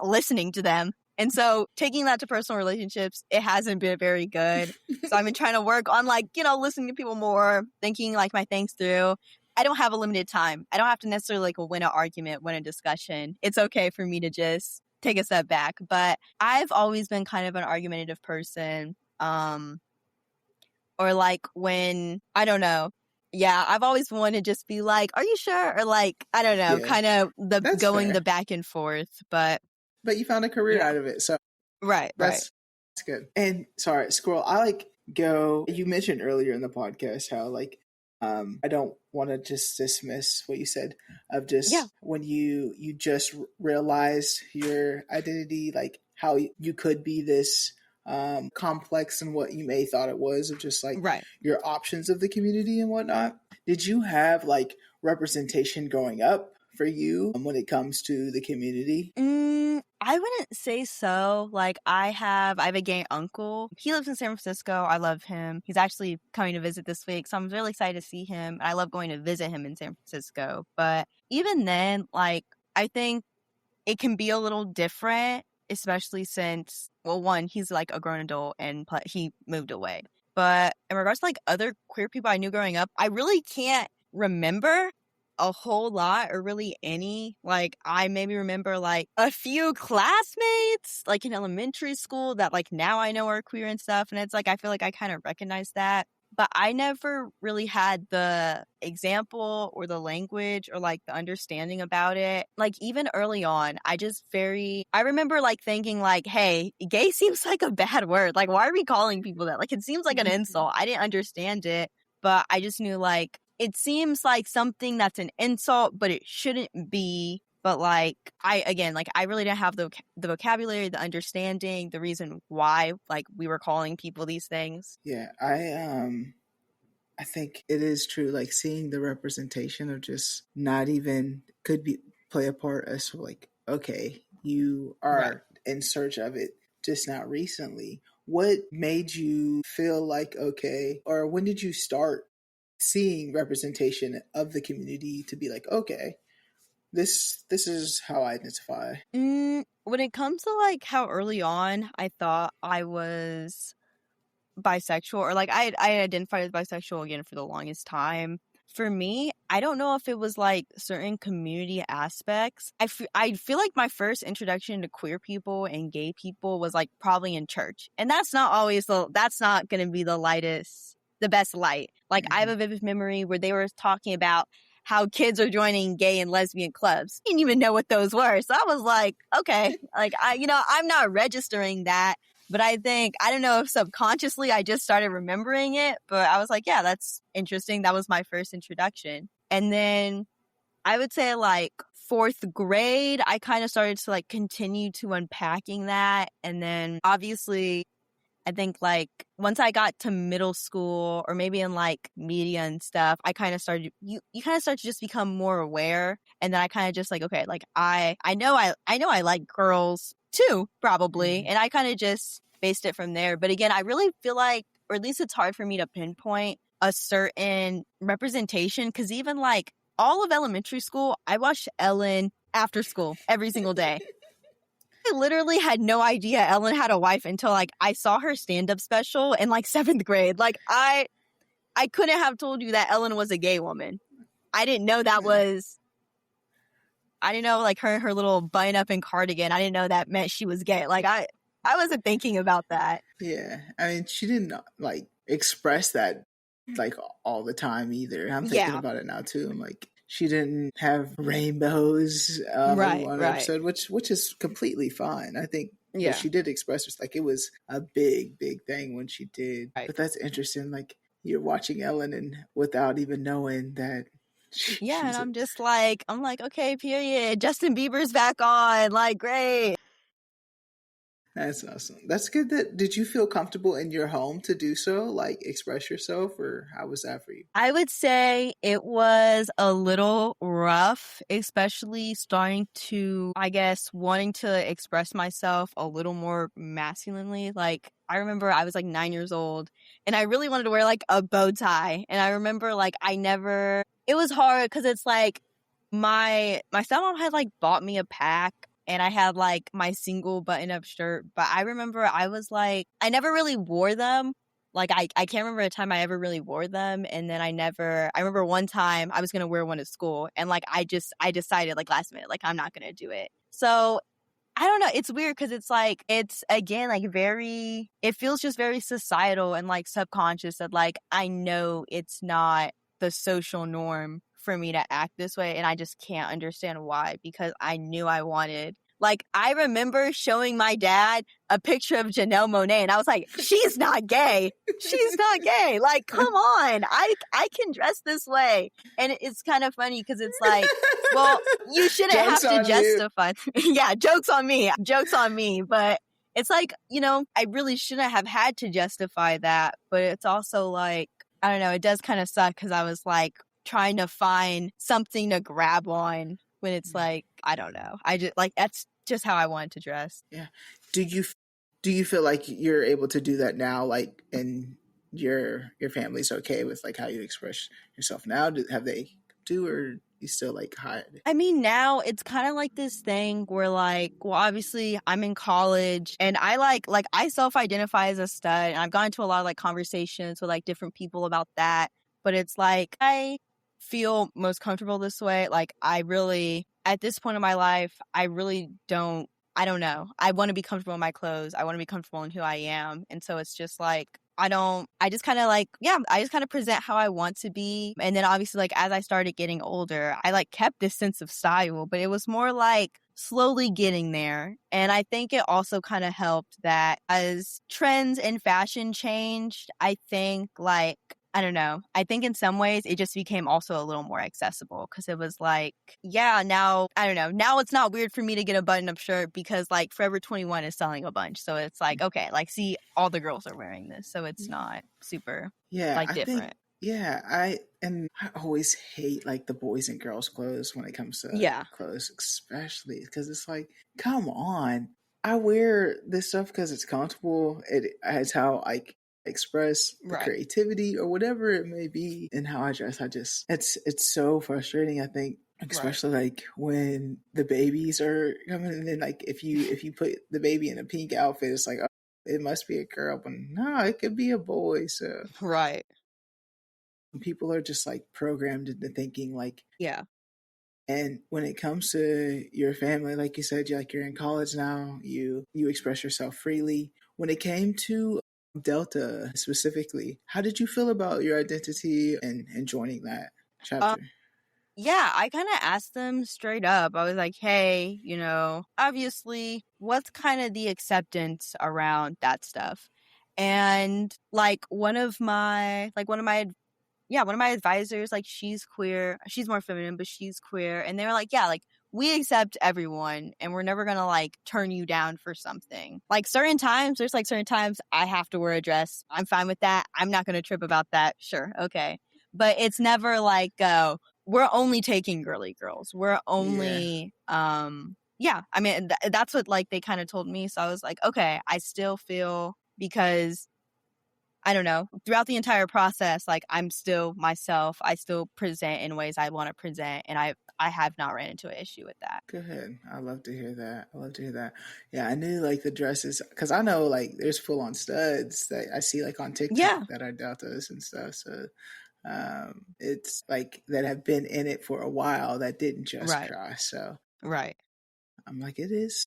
Speaker 2: listening to them. And so taking that to personal relationships, it hasn't been very good. So I've been trying to work on like, listening to people more, thinking like my things through. I don't have a limited time. I don't have to necessarily like win an argument, win a discussion. It's okay for me to just take a step back. But I've always been kind of an argumentative person. Or like when, I don't know. Yeah, I've always wanted to just be like, are you sure? Or like, I don't know,
Speaker 1: Yeah,
Speaker 2: kind of
Speaker 1: that's
Speaker 2: going
Speaker 1: fair.
Speaker 2: the back and forth. But
Speaker 1: you found a career out of it. So
Speaker 2: right.
Speaker 1: that's good. And sorry, Squirrel, you mentioned earlier in the podcast how like I don't want to just dismiss what you said of just when you just realized your identity, like how you could be this complex than what you may thought it was, of just like your options of the community and whatnot. Did you have like representation growing up for you when it comes to the community?
Speaker 2: I wouldn't say so. Like I have a gay uncle. He lives in San Francisco. I love him. He's actually coming to visit this week, so I'm really excited to see him. I love going to visit him in San Francisco. But even then, like I think it can be a little different, especially since, well, one, he's like a grown adult and he moved away. But in regards to like other queer people I knew growing up, I really can't remember a whole lot or really any. Like I maybe remember like a few classmates like in elementary school that like now I know are queer and stuff. And it's like I feel like I kind of recognize that. But I never really had the example or the language or like the understanding about it. Like even early on, I remember like thinking like, hey, gay seems like a bad word. Like, why are we calling people that? Like, it seems like an insult. I didn't understand it, but I just knew like, it seems like something that's an insult, but it shouldn't be. But like, I really didn't have the vocabulary, the understanding, the reason why like we were calling people these things.
Speaker 1: Yeah, I think it is true. Like seeing the representation of just not even could be play a part as to like, okay, you are in search of it, just not recently. What made you feel like okay, or when did you start seeing representation of the community to be like, okay, this is how I identify?
Speaker 2: When it comes to like how early on I thought I was bisexual, or like I identified as bisexual again for the longest time. For me, I don't know if it was like certain community aspects. I feel like my first introduction to queer people and gay people was like probably in church. And that's not going to be the best light. Like I have a vivid memory where they were talking about how kids are joining gay and lesbian clubs. I didn't even know what those were. So I was like, okay, like I'm not registering that. But I don't know if subconsciously I just started remembering it, but I was like, yeah, that's interesting. That was my first introduction. And then I would say like fourth grade, I kind of started to like continue to unpacking that. And then obviously, I think like once I got to middle school or maybe in like media and stuff, I kind of started, you kind of start to just become more aware. And then I kind of just like, okay, like I know I like girls too, probably. And I kind of just based it from there. But again, I really feel like, or at least it's hard for me to pinpoint a certain representation. Cause even like all of elementary school, I watched Ellen after school every single day. I literally had no idea Ellen had a wife until like I saw her stand-up special in like 7th grade. Like I couldn't have told you that Ellen was a gay woman. I didn't know I didn't know like her little button up and cardigan. I didn't know that meant she was gay. Like I wasn't thinking about that.
Speaker 1: Yeah, I mean, she didn't like express that like all the time either. I'm thinking about it now too. I'm like, she didn't have rainbows in one episode, which is completely fine. I think but she did express it. Like it was a big thing when she did. But that's interesting. Like you're watching Ellen and without even knowing that.
Speaker 2: And I'm just like, okay, period. Justin Bieber's back on. Like, great.
Speaker 1: That's awesome. That's good. Did you feel comfortable in your home to do so? Like express yourself, or how was that for you?
Speaker 2: I would say it was a little rough, especially starting to, I guess, wanting to express myself a little more masculinely. Like I remember I was like 9 years old and I really wanted to wear like a bow tie. And I remember like it was hard because it's like my stepmom had like bought me a pack. and I had like my single button-up shirt. But I remember I was like, I never really wore them. Like I can't remember a time I ever really wore them. And then I remember one time I was gonna wear one at school, and like I decided like last minute, like I'm not gonna do it. So I don't know. It's weird because it's like, it's again, like it feels just very societal and like subconscious that like, I know it's not the social norm for me to act this way. And I just can't understand why, because I knew I wanted, like, I remember showing my dad a picture of Janelle Monáe and I was like, she's not gay. She's not gay. Like, come on. I can dress this way. And it's kind of funny because it's like, well, you shouldn't have
Speaker 1: Joke's
Speaker 2: to
Speaker 1: on you.
Speaker 2: justify. Yeah, joke's on me. Joke's on me. But it's like, I really shouldn't have had to justify that. But it's also like, I don't know, it does kind of suck because I was like trying to find something to grab on when it's like, I don't know. I just like, that's just how I wanted to dress.
Speaker 1: Yeah. Do you feel like you're able to do that now, like, and your family's okay with like how you express yourself now? Have they do, or you still like hide?
Speaker 2: I mean, now it's kind of like this thing where like, well, obviously I'm in college and I like I self-identify as a stud, and I've gone into a lot of like conversations with like different people about that. But it's like, I feel most comfortable this way. Like, I really, at this point in my life, I really don't, I don't know. I want to be comfortable in my clothes. I want to be comfortable in who I am. And so it's just like, I just kind of like, yeah, I just kind of present how I want to be. And then obviously, like, as I started getting older, I like kept this sense of style, but it was more like slowly getting there. And I think it also kind of helped that as trends in fashion changed, I think like, I don't know. I think in some ways it just became also a little more accessible because it was like, yeah, now, I don't know. Now it's not weird for me to get a button-up shirt because like Forever 21 is selling a bunch. So it's like, okay, like, see, all the girls are wearing this. So it's not super like different.
Speaker 1: I always hate like the boys and girls clothes when it comes to
Speaker 2: Yeah.
Speaker 1: clothes, especially because it's like, come on. I wear this stuff because it's comfortable. It's how I express the
Speaker 2: Right.
Speaker 1: creativity or whatever it may be, and how I dress. It's so frustrating, I think, especially like when the babies are coming, and then like if you put the baby in a pink outfit, it's like, oh, it must be a girl, but no, it could be a boy. So
Speaker 2: Right.
Speaker 1: people are just like programmed into thinking like,
Speaker 2: Yeah.
Speaker 1: and when it comes to your family, like you said, you're in college now, you express yourself freely. When it came to Delta specifically, how did you feel about your identity and joining that chapter?
Speaker 2: Yeah, I kind of asked them straight up. I was like, hey, obviously, what's kind of the acceptance around that stuff? And like one of my advisors, like, she's queer. She's more feminine, but she's queer. And they were like, yeah, like, we accept everyone and we're never gonna like turn you down for something. Like, certain times I have to wear a dress. I'm fine with that. I'm not gonna trip about that. Sure, okay. But it's never like, we're only taking girly girls. We're only yeah. I mean, that's what like they kind of told me. So I was like, okay, I still feel, because I don't know, throughout the entire process, like, I'm still myself. I still present in ways I want to present, and I have not ran into an issue with that.
Speaker 1: Good. I love to hear that. Yeah, I knew like the dresses, because I know like there's full on studs that I see like on TikTok
Speaker 2: Yeah.
Speaker 1: that are deltas and stuff. So it's like that have been in it for a while that didn't just
Speaker 2: Right.
Speaker 1: cross. So
Speaker 2: Right.
Speaker 1: I'm like, it is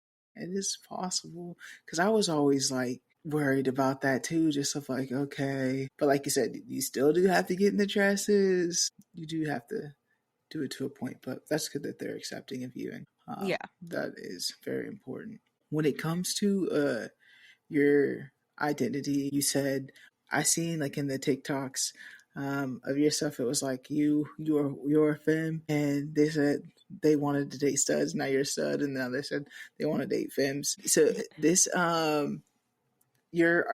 Speaker 1: possible, because I was always like worried about that too, just of like, okay, but like you said, you still do have to get in the dresses. You do have to do it to a point, but that's good that they're accepting of you, and
Speaker 2: Yeah.
Speaker 1: that is very important. When it comes to your identity, you said, I seen like in the TikToks of your stuff, it was like you're a femme, and they said they wanted to date studs. Now you're a stud, and now they said they want to date femmes. So this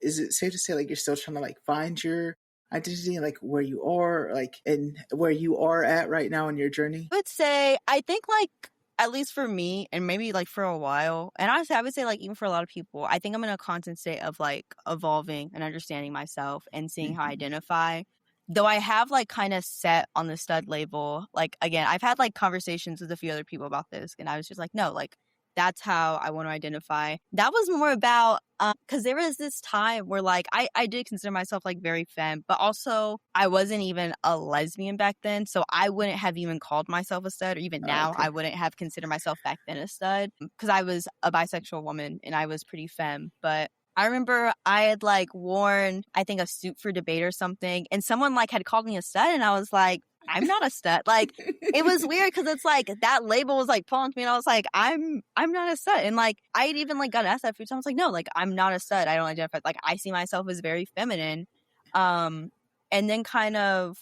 Speaker 1: is it safe to say like you're still trying to like find your identity and like where you are, like, and where you are at right now in your journey?
Speaker 2: I would say, I think, like, at least for me, and maybe like for a while, and honestly, I would say like even for a lot of people, I think I'm in a constant state of like evolving and understanding myself and seeing how I identify. Though I have like kind of set on the stud label. Like, again, I've had like conversations with a few other people about this, and I was just like, no, like, that's how I want to identify. That was more about, because there was this time where like I did consider myself like very femme, but also I wasn't even a lesbian back then. So I wouldn't have even called myself a stud, or even now
Speaker 1: Okay.
Speaker 2: I wouldn't have considered myself back then a stud, because I was a bisexual woman and I was pretty femme. But I remember I had like worn, I think, a suit for debate or something, and someone like had called me a stud, and I was like, I'm not a stud. Like, it was weird because it's like that label was like pulling to me, and I was like, I'm not a stud. And like I had even like got asked that a few times. I was like, no, like I'm not a stud. I don't identify, like I see myself as very feminine. And then kind of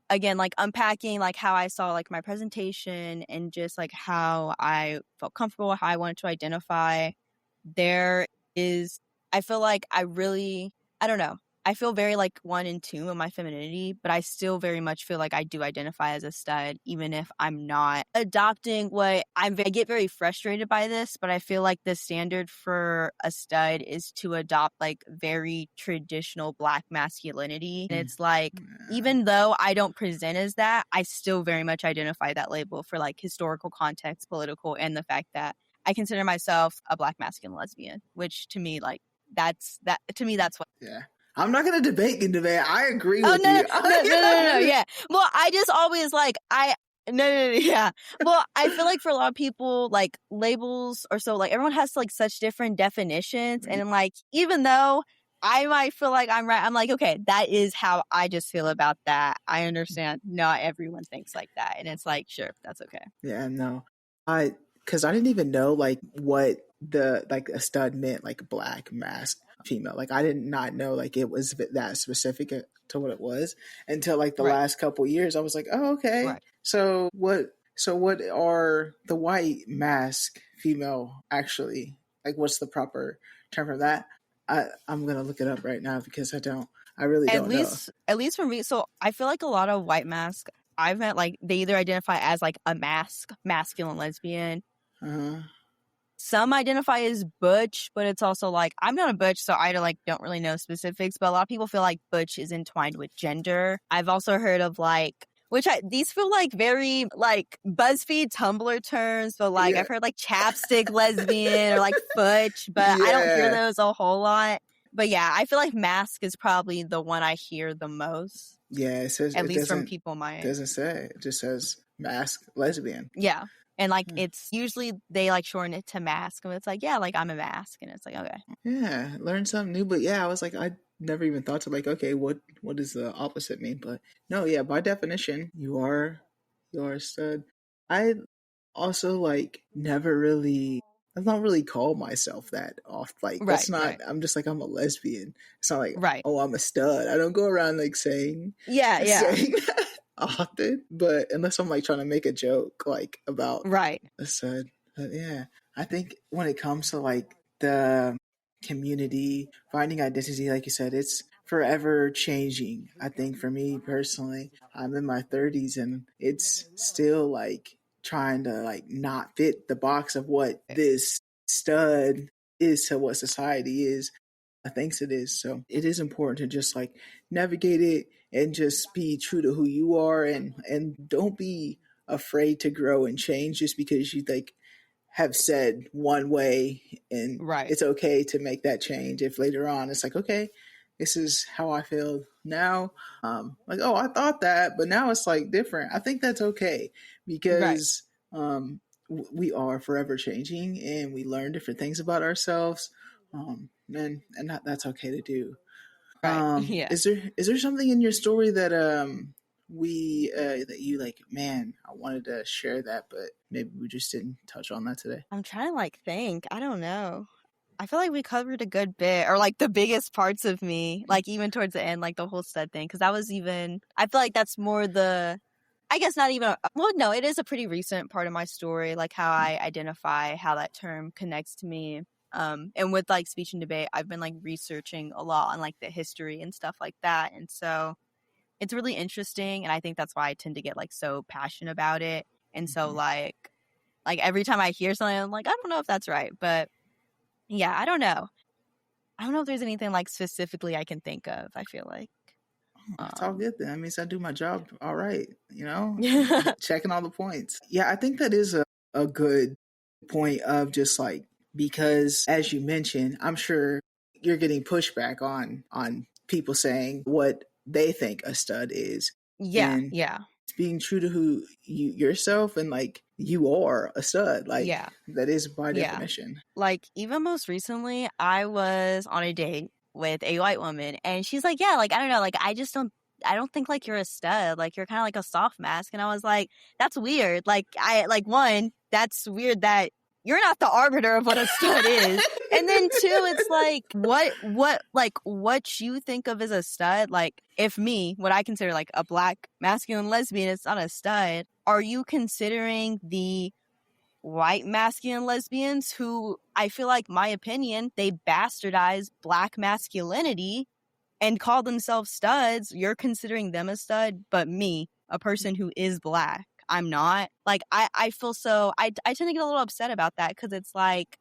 Speaker 2: again like unpacking like how I saw like my presentation and just like how I felt comfortable, how I wanted to identify. There is, I feel like I don't know. I feel very like one and two in my femininity, but I still very much feel like I do identify as a stud, even if I'm not adopting what I get very frustrated by this, but I feel like the standard for a stud is to adopt like very traditional Black masculinity. And it's like, even though I don't present as that, I still very much identify that label for like historical context, political, and the fact that I consider myself a Black masculine lesbian, which to me, like, that's what.
Speaker 1: Yeah. I'm not going to debate you, Nevaeh. I agree
Speaker 2: Oh,
Speaker 1: with you.
Speaker 2: no, yeah. Well, I just always like, no, yeah. Well, I feel like for a lot of people, like, labels or so, like, everyone has like such different definitions. And like, even though I might feel like I'm right, I'm like, okay, that is how I just feel about that. I understand not everyone thinks like that. And it's like, sure, that's okay.
Speaker 1: Yeah, no. Because I didn't even know like what the like a stud meant, like Black mask female. Like I did not know like it was that specific to what it was until like the
Speaker 2: Right.
Speaker 1: last couple years. I was like, oh, okay.
Speaker 2: Right.
Speaker 1: So what are the white mask female actually? Like what's the proper term for that? I'm gonna look it up right now because I really don't know.
Speaker 2: At least for me, so I feel like a lot of white masks I've met, like, they either identify as like a masculine lesbian.
Speaker 1: Uh-huh.
Speaker 2: Some identify as butch, but it's also like, I'm not a butch, so I like don't really know specifics, but a lot of people feel like butch is entwined with gender. I've also heard of like, these feel like very like BuzzFeed Tumblr terms, but like
Speaker 1: Yeah.
Speaker 2: I've heard like chapstick lesbian or like butch, but I don't hear
Speaker 1: Yeah.
Speaker 2: those a whole lot. But yeah, I feel like mask is probably the one I hear the most,
Speaker 1: Yeah, it says
Speaker 2: at
Speaker 1: it
Speaker 2: least from people my age.
Speaker 1: doesn't say. It just says mask lesbian.
Speaker 2: Yeah. And like
Speaker 1: Hmm.
Speaker 2: it's usually they like shorten it to mask, and it's like, yeah, like I'm a mask, and it's like, okay.
Speaker 1: Yeah, learn something new. But yeah, I was like, I never even thought to like, okay, what does the opposite mean? But no, yeah, by definition, you are a stud. I also like never really. I don't really call myself that off. Like that's
Speaker 2: Right,
Speaker 1: not.
Speaker 2: right,
Speaker 1: I'm just like I'm a lesbian. It's not like
Speaker 2: right.
Speaker 1: oh I'm a stud. I don't go around like saying
Speaker 2: Yeah, yeah.
Speaker 1: saying that often. But unless I'm like trying to make a joke like about
Speaker 2: Right,
Speaker 1: a stud. But yeah, I think when it comes to like the community finding identity, like you said, it's forever changing. I think for me personally, I'm in my 30s and it's still like trying to like not fit the box of what this stud is to what society is thinks it is. So it is important to just like navigate it and just be true to who you are and don't be afraid to grow and change just because you like have said one way and
Speaker 2: right,
Speaker 1: it's okay to make that change if later on it's like okay this is how I feel now like oh I thought that but now it's like different. I think that's okay
Speaker 2: right,
Speaker 1: because we are forever changing and we learn different things about ourselves and that's okay to do.
Speaker 2: right. Yeah.
Speaker 1: Is there something in your story that we that you like man I wanted to share that but maybe we just didn't touch on that today?
Speaker 2: I'm trying to like think. I don't know. I feel like we covered a good bit, or like the biggest parts of me, like even towards the end, like the whole stud thing, because that was even. I feel like that's more the. I guess not even. Well, no, it is a pretty recent part of my story, like how I identify how that term connects to me. And with like speech and debate, I've been like researching a lot on like the history and stuff like that, and so it's really interesting, and I think that's why I tend to get like so passionate about it, and so like every time I hear something, I'm like, I don't know if that's right, but yeah, I don't know. I don't know if there's anything like specifically I can think of. I feel like,
Speaker 1: It's all
Speaker 2: um,
Speaker 1: good then. That means I do my job all right,
Speaker 2: yeah,
Speaker 1: checking all the points. Yeah, I think that is a good point of just like, because as you mentioned, I'm sure you're getting pushback on people saying what they think a stud is.
Speaker 2: Yeah,
Speaker 1: And
Speaker 2: yeah,
Speaker 1: being true to who you yourself, and like you are a stud, like
Speaker 2: yeah,
Speaker 1: that is by
Speaker 2: yeah.
Speaker 1: definition.
Speaker 2: Like, even most recently, I was on a date with a white woman, and she's like, yeah, like, I don't know, like, I don't think, like, you're a stud, like, you're kind of like a soft mask. And I was like, that's weird. Like, one, that's weird that you're not the arbiter of what a stud is. And then two, it's like, what you think of as a stud, like, if me, what I consider like a black masculine lesbian is not a stud, are you considering the white masculine lesbians who, I feel like, my opinion, they bastardize black masculinity and call themselves studs? You're considering them a stud, but me, a person who is black, I'm not. Like, I feel so, I tend to get a little upset about that, because it's like,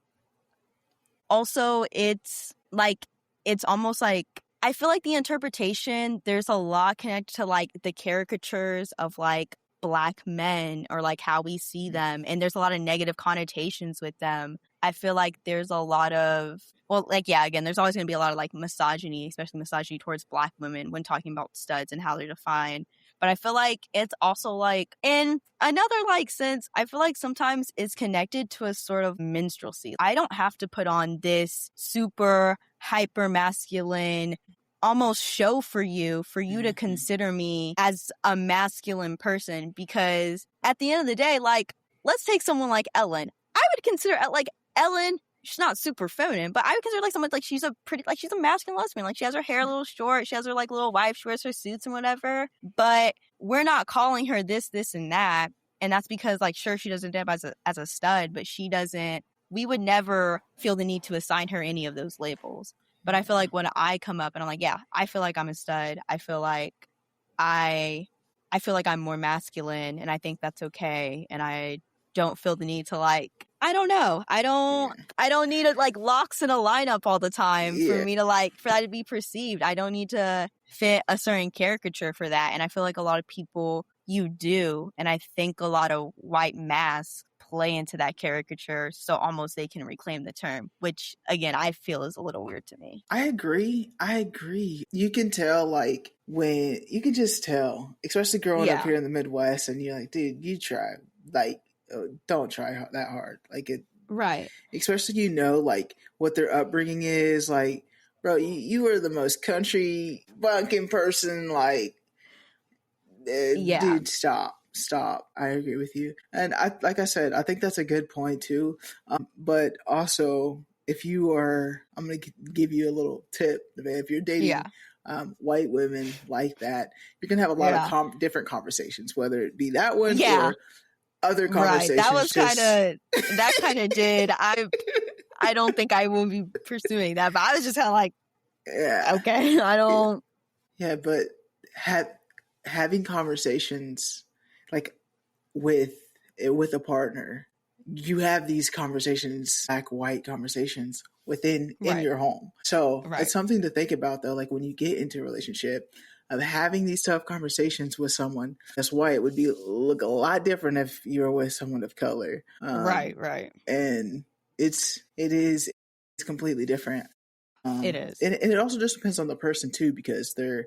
Speaker 2: also, it's like, it's almost like, I feel like the interpretation, there's a lot connected to like the caricatures of like black men, or like how we see them, and there's a lot of negative connotations with them. I feel like there's a lot of, well, like, yeah, again, there's always going to be a lot of like misogyny, especially misogyny towards black women when talking about studs and how they're defined. But I feel like it's also like, in another like sense, I feel like sometimes it's connected to a sort of minstrelsy. I don't have to put on this super hyper masculine almost show for you to consider me as a masculine person, because at the end of the day, like, let's take someone like Ellen. I would consider like Ellen, she's not super feminine, but I would consider like someone like she's a pretty, like, she's a masculine lesbian. Like, she has her hair a little short, she has her like little wife, she wears her suits and whatever. But we're not calling her this, and that. And that's because, like, sure, she doesn't identify as a stud, but she doesn't, we would never feel the need to assign her any of those labels. But I feel like when I come up and I'm like, yeah, I feel like I'm a stud, I feel like I feel like I'm more masculine, and I think that's okay. And I don't feel the need to, like, I don't know. I don't need it like locks in a lineup all the time for me to, like, for that to be perceived. I don't need to fit a certain caricature for that. And I feel like a lot of people, you do. And I think a lot of white masks play into that caricature, so almost they can reclaim the term, which again, I feel is a little weird to me.
Speaker 1: I agree. You can tell, like, when you can just tell, especially growing up here in the Midwest, and you're like, dude, you try, like, don't try that hard. Like, it,
Speaker 2: right.
Speaker 1: Especially, you know, like what their upbringing is. Like, bro, you are the most country bunking person. Like, dude, stop. I agree with you. And like I said, I think that's a good point too. But also, if you are, I'm going to give you a little tip. If you're dating white women like that, you're going to have a lot of different conversations, whether it be that one or other conversations.
Speaker 2: Right. That was that kind of did. I don't think I will be pursuing that, but I was just kind of like, okay, I don't.
Speaker 1: Yeah, but having conversations like with a partner, you have these conversations, black white conversations within in your home. So it's something to think about though. Like, when you get into a relationship, of having these tough conversations with someone that's white would look a lot different if you were with someone of color.
Speaker 2: Right.
Speaker 1: And it's completely different.
Speaker 2: It is.
Speaker 1: And it also just depends on the person too, because there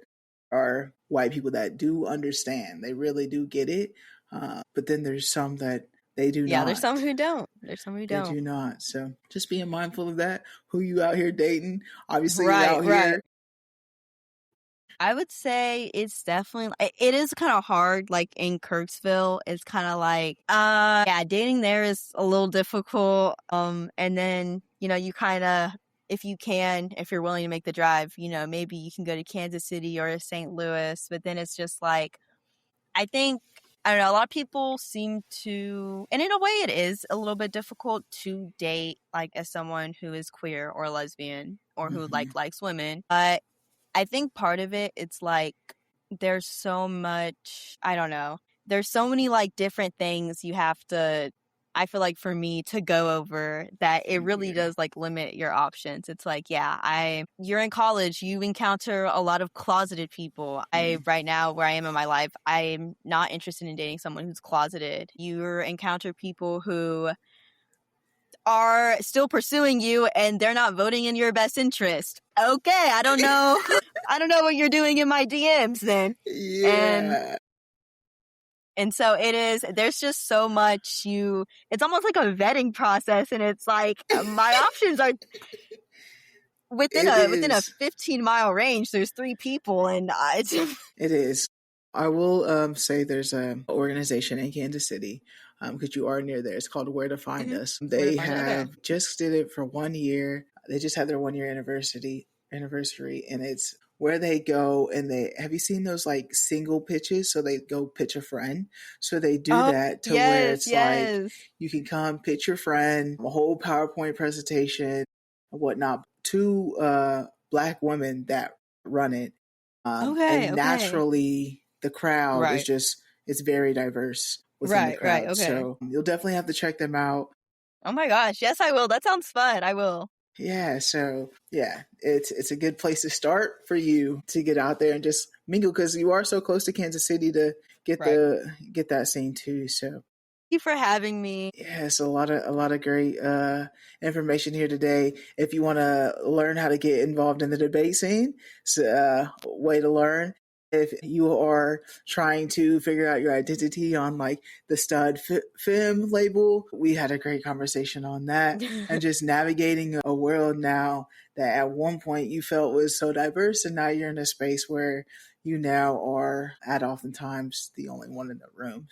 Speaker 1: are white people that do understand. They really do get it. But then there's some that they do not.
Speaker 2: Yeah, there's some who don't.
Speaker 1: They do not. So just being mindful of that. Who you out here dating? Obviously, you're out here.
Speaker 2: I would say it's definitely, it is kind of hard. Like, in Kirksville, it's kind of like, dating there is a little difficult. And then, you know, you kind of, if you're willing to make the drive, you know, maybe you can go to Kansas City or St. Louis. But then it's just like, I think, I don't know, a lot of people seem to, and in a way it is a little bit difficult to date, like, as someone who is queer or lesbian or who likes women. But I think part of it, it's like, there's so much, I don't know, there's so many like different things you have to, I feel like, for me to go over, that it really does like limit your options. It's like, you're in college, you encounter a lot of closeted people. Right now, where I am in my life, I'm not interested in dating someone who's closeted. You encounter people who are still pursuing you and they're not voting in your best interest. Okay, I don't know. I don't know what you're doing in my DMs then.
Speaker 1: Yeah.
Speaker 2: And so it is, there's just so much it's almost like a vetting process. And it's like my options are within
Speaker 1: It
Speaker 2: a
Speaker 1: is.
Speaker 2: 15-mile range. There's 3 people and it's
Speaker 1: It is. I will say there's an organization in Kansas City because you are near there. It's called Where to Find Us.
Speaker 2: Where to
Speaker 1: They
Speaker 2: find it. Okay.
Speaker 1: have just did it for 1 year. They just had their 1 year anniversary, and it's where they go and they have you seen those like single pitches? So they go pitch a friend. So they do that to where it's like you can come pitch your friend, a whole PowerPoint presentation, whatnot. 2 Black women that run it. And naturally, the crowd is just, it's very diverse within the crowd.
Speaker 2: Okay.
Speaker 1: So you'll definitely have to check them out.
Speaker 2: Oh my gosh. Yes, I will. That sounds fun. I will.
Speaker 1: Yeah. So yeah, it's a good place to start for you to get out there and just mingle because you are so close to Kansas City to get get that scene too. So
Speaker 2: you for having me.
Speaker 1: Yes, a lot of great information here today. If you want to learn how to get involved in the debate scene, it's a way to learn. If you are trying to figure out your identity on like the stud femme label, we had a great conversation on that and just navigating a world now that at one point you felt was so diverse and now you're in a space where you now are at oftentimes the only one in the room.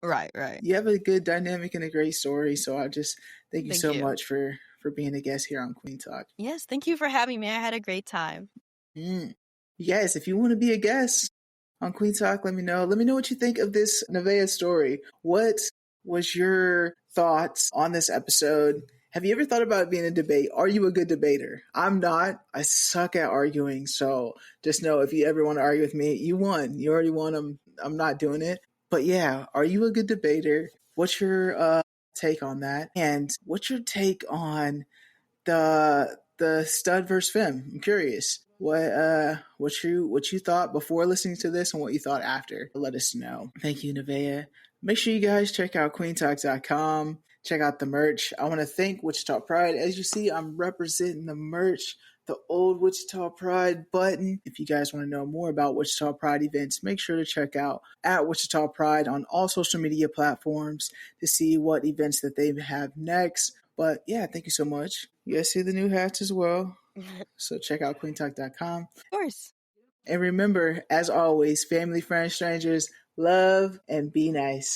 Speaker 2: Right.
Speaker 1: You have a good dynamic and a great story. So I just thank you so much for being a guest here on Kueen Talk.
Speaker 2: Yes, thank you for having me. I had a great time.
Speaker 1: Yes, if you want to be a guest on Kueen Talk, let me know. Let me know what you think of this Nevaeh story. What was your thoughts on this episode? Have you ever thought about being in a debate? Are you a good debater? I'm not. I suck at arguing. So just know if you ever want to argue with me, you won. You already won. I'm not doing it. But yeah, are you a good debater? What's your take on that? And what's your take on the stud versus femme? I'm curious. What you thought before listening to this and what you thought after. Let us know. Thank you, Nevaeh. Make sure you guys check out queentalk.com. Check out the merch. I want to thank Wichita Pride. As you see, I'm representing the merch, the old Wichita Pride button. If you guys want to know more about Wichita Pride events, make sure to check out at Wichita Pride on all social media platforms to see what events that they have next. But yeah, thank you so much. You guys see the new hats as well. So check out queentalk.com.
Speaker 2: Of course.
Speaker 1: And remember, as always, family, friends, strangers, love and be nice.